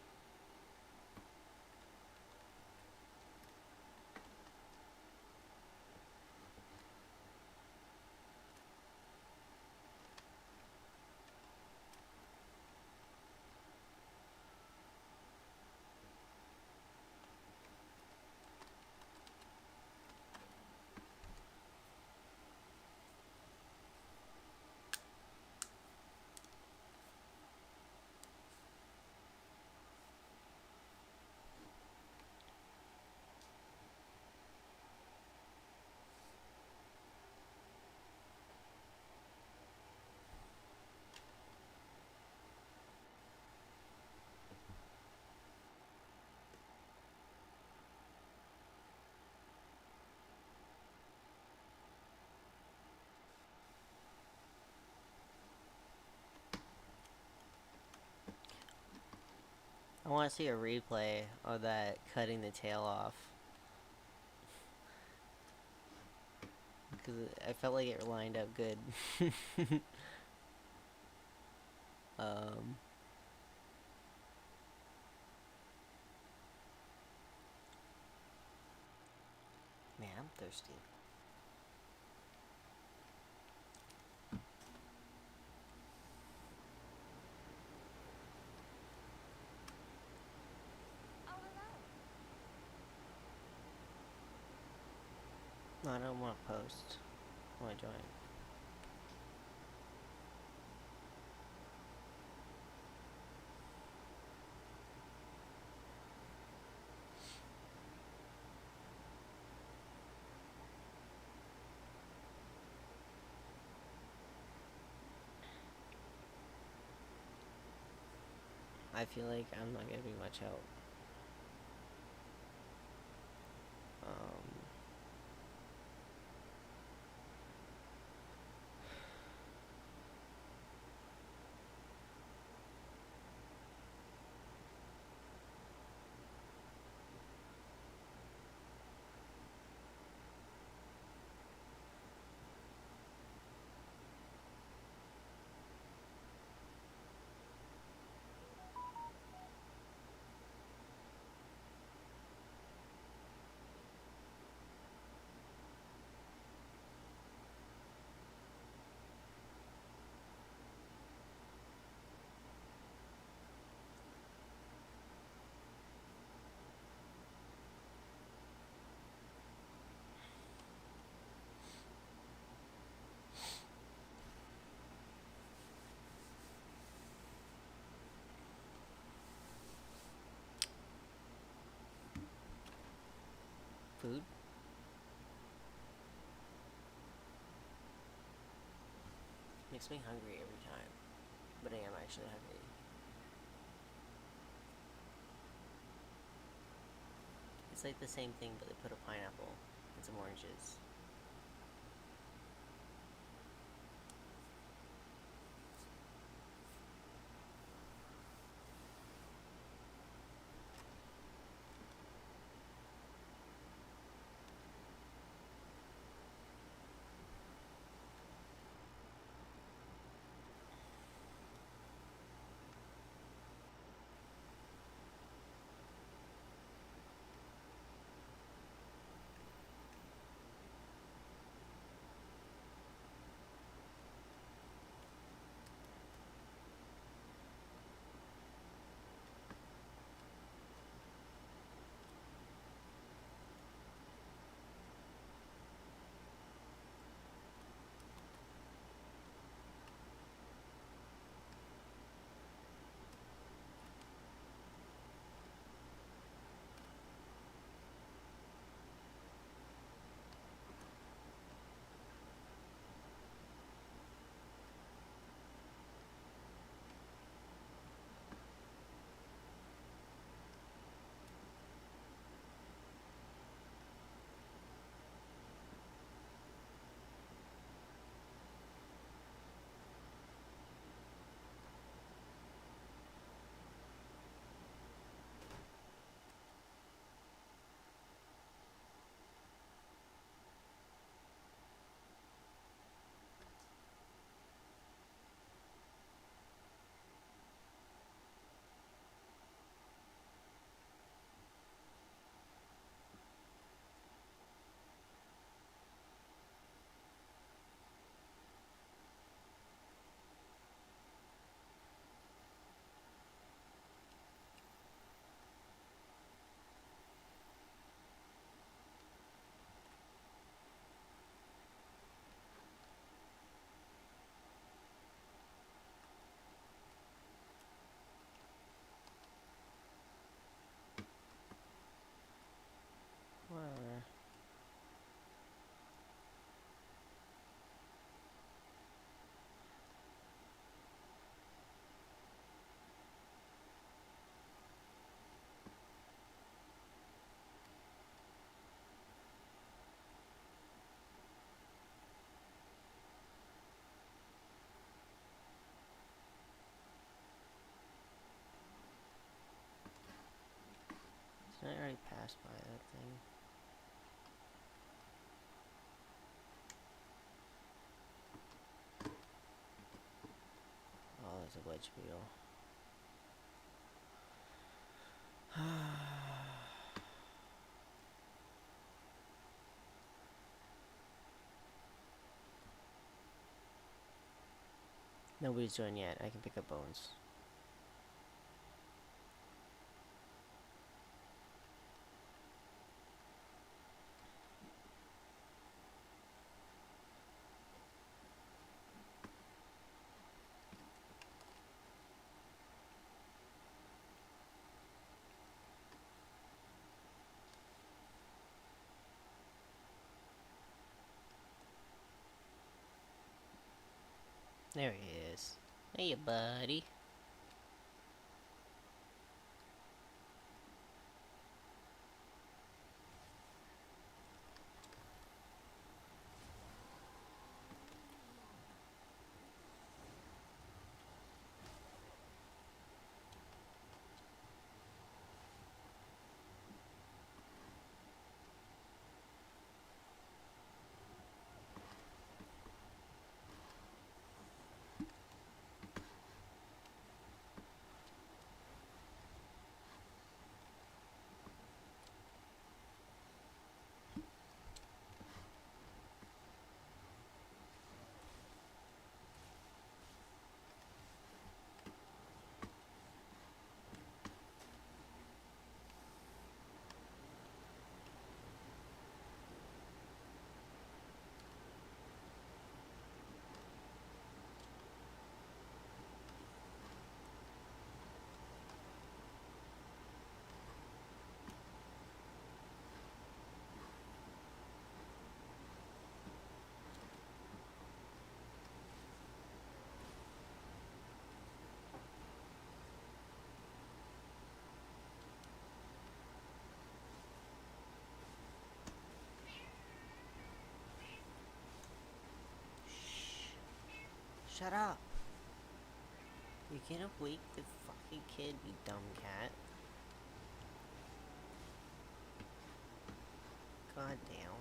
I want to see a replay of that cutting the tail off. Because I felt like it lined up good. um... Man, I'm thirsty. Oh, hello. No, I don't want to post. I want to join. I feel like I'm not gonna be much help. food? Makes me hungry every time. But I am actually hungry. It's like the same thing, but they put a pineapple and some oranges. Whatever. Didn't I already pass by that thing? Oh, there's a wedge wheel. Nobody's joined yet. I can pick up bones. There he is. Hey, buddy. Shut up. You gonna wake the fucking kid, you dumb cat. God damn.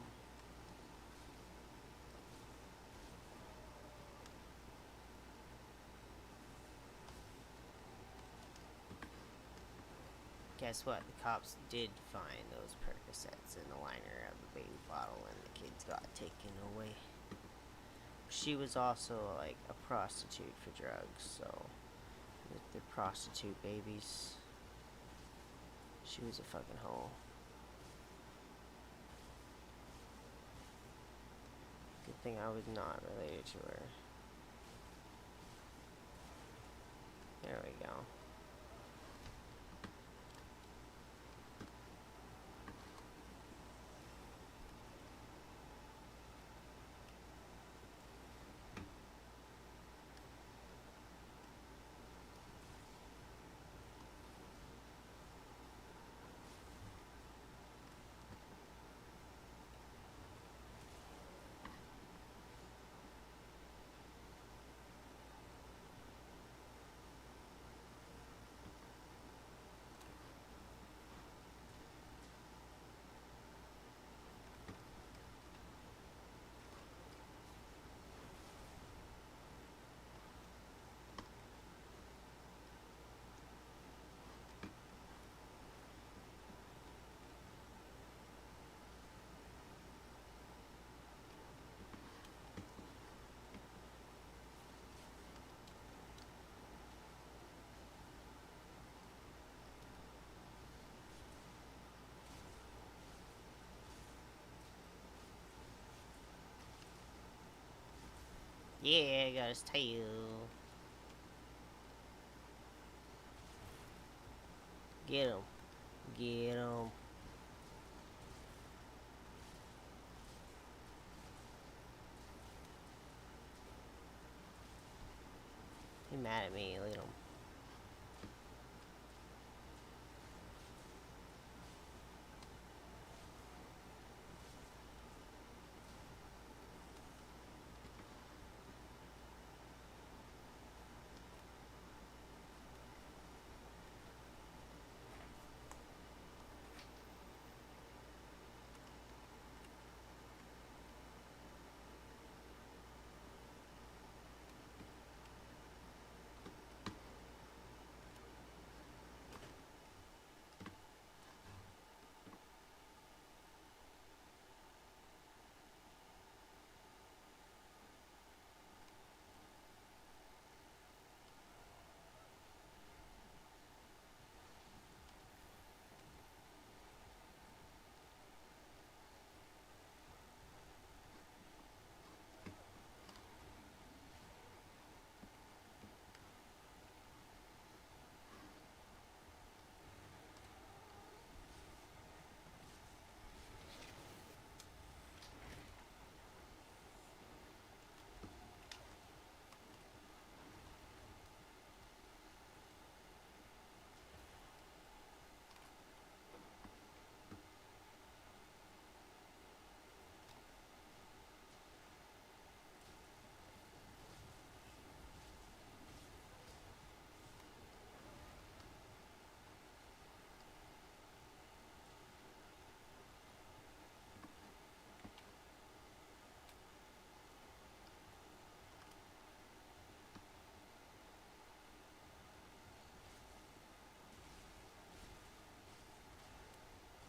Guess what? The cops did find those Percocets in the liner of the baby bottle and the kids got taken away. She was also like a prostitute for drugs, so with the prostitute babies, she was a fucking hoe. Good thing I was not related to her. There we go. Yeah, got his tail. Get him. Get him. He mad at me, look at him.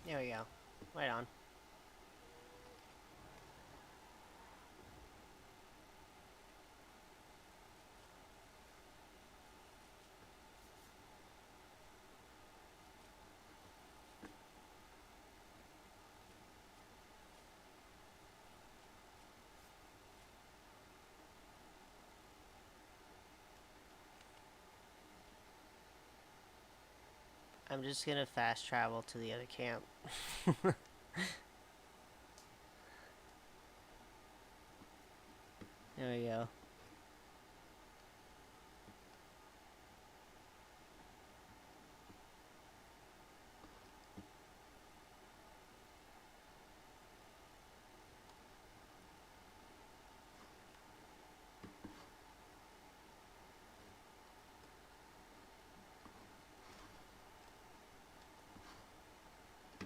There we go. Right on. I'm just gonna fast travel to the other camp. There we go.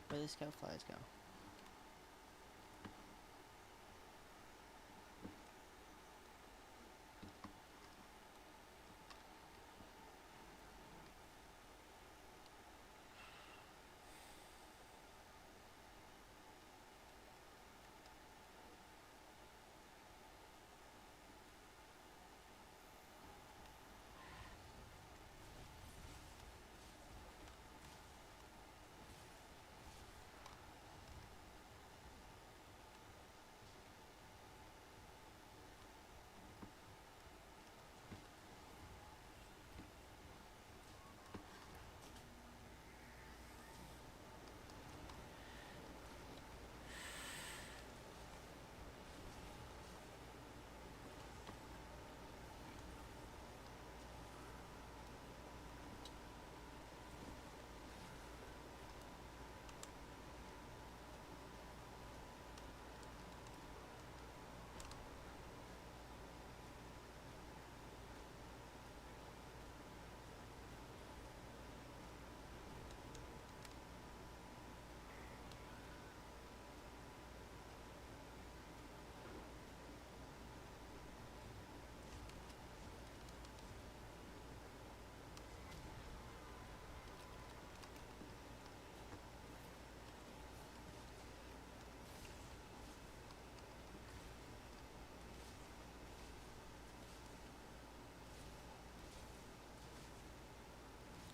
Where the scout flies go?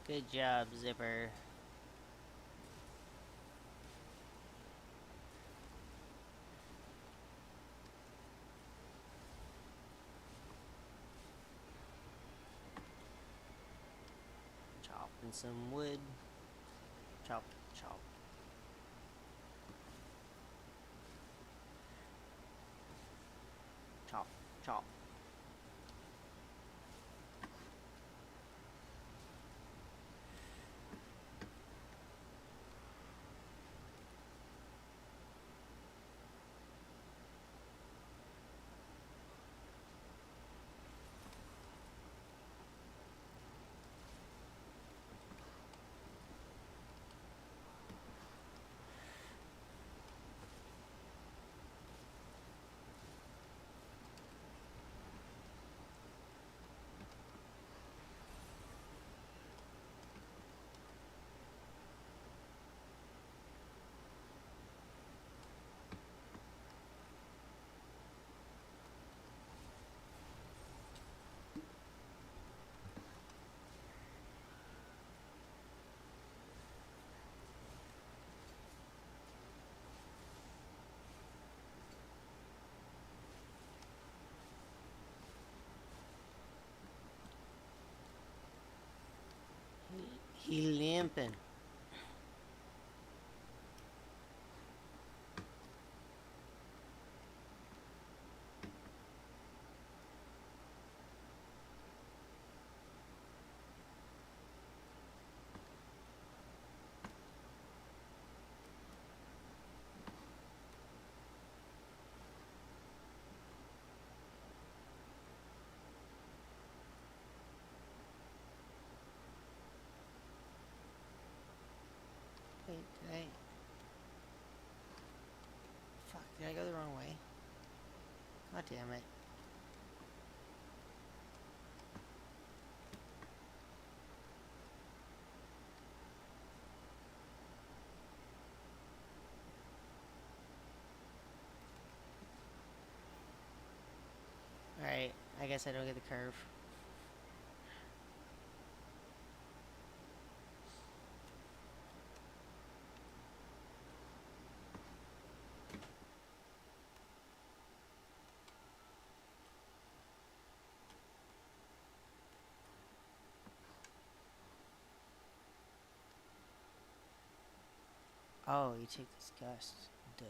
Good job, Zipper. Chopping some wood. Chop, chop. Chop, chop. He limping. Wait, did I... Fuck, did I go the wrong way? God damn it. Alright, I guess I don't get the curve. Oh, you take this gust. Duh.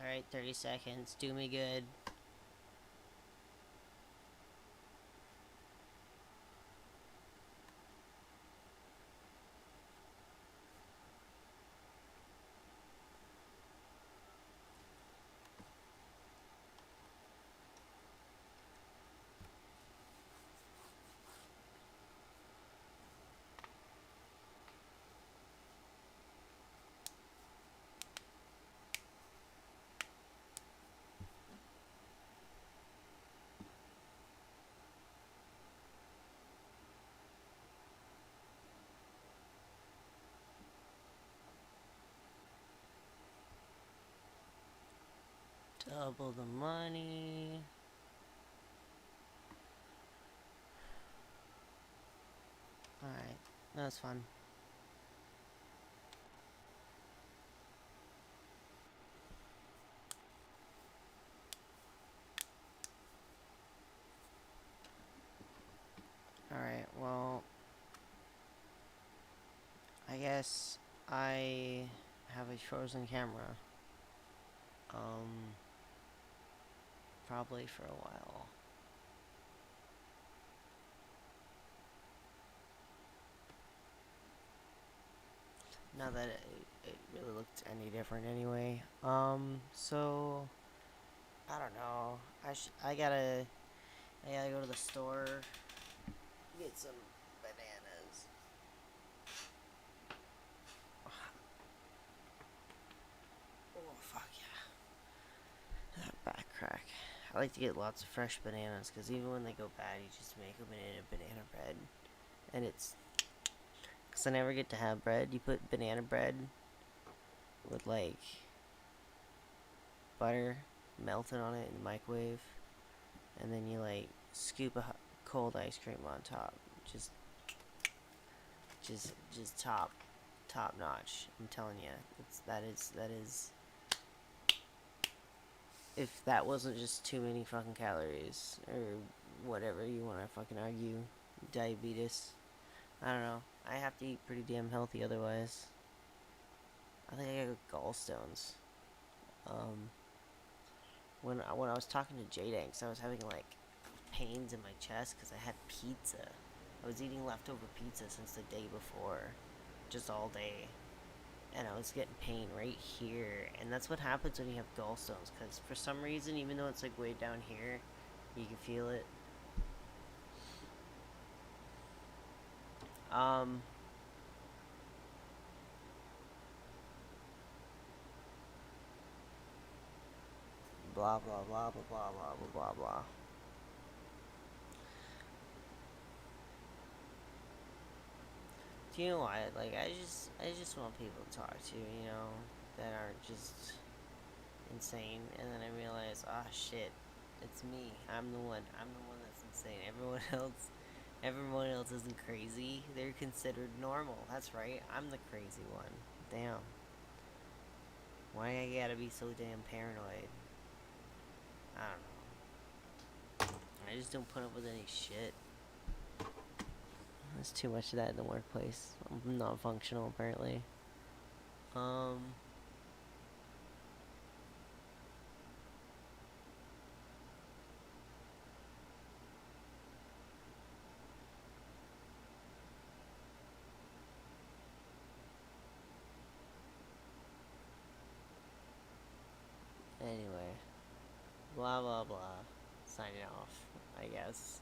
Alright, 30 seconds. Do me good. Double the money. Alright, that's fun. Alright, well, I guess I have a frozen camera. Probably for a while. Not that it really looked any different anyway. So I don't know. I gotta go to the store, get some bananas. Oh fuck yeah! That back crack. I like to get lots of fresh bananas because even when they go bad, you just make them in a banana bread, and it's because I never get to have bread. You put banana bread with like butter melted on it in the microwave, and then you like scoop a cold ice cream on top. Just top notch. I'm telling you, that is. If that wasn't just too many fucking calories or whatever you want to fucking argue, diabetes. I don't know. I have to eat pretty damn healthy otherwise. I think I got gallstones. When I was talking to J-Danks, I was having like pains in my chest because I had pizza. I was eating leftover pizza since the day before, just all day, and I was getting pain right here. And that's what happens when you have gallstones, because for some reason, even though it's like way down here, you can feel it. Blah blah blah blah blah blah blah blah blah. Do you know why? Like I just want people to talk to, you know, that aren't just insane. And then I realize, ah, shit, it's me. I'm the one that's insane. Everyone else isn't crazy. They're considered normal. That's right. I'm the crazy one. Damn. Why I gotta be so damn paranoid? I don't know. I just don't put up with any shit. There's too much of that in the workplace. I'm not functional, apparently. Anyway. Blah, blah, blah. Signing off, I guess.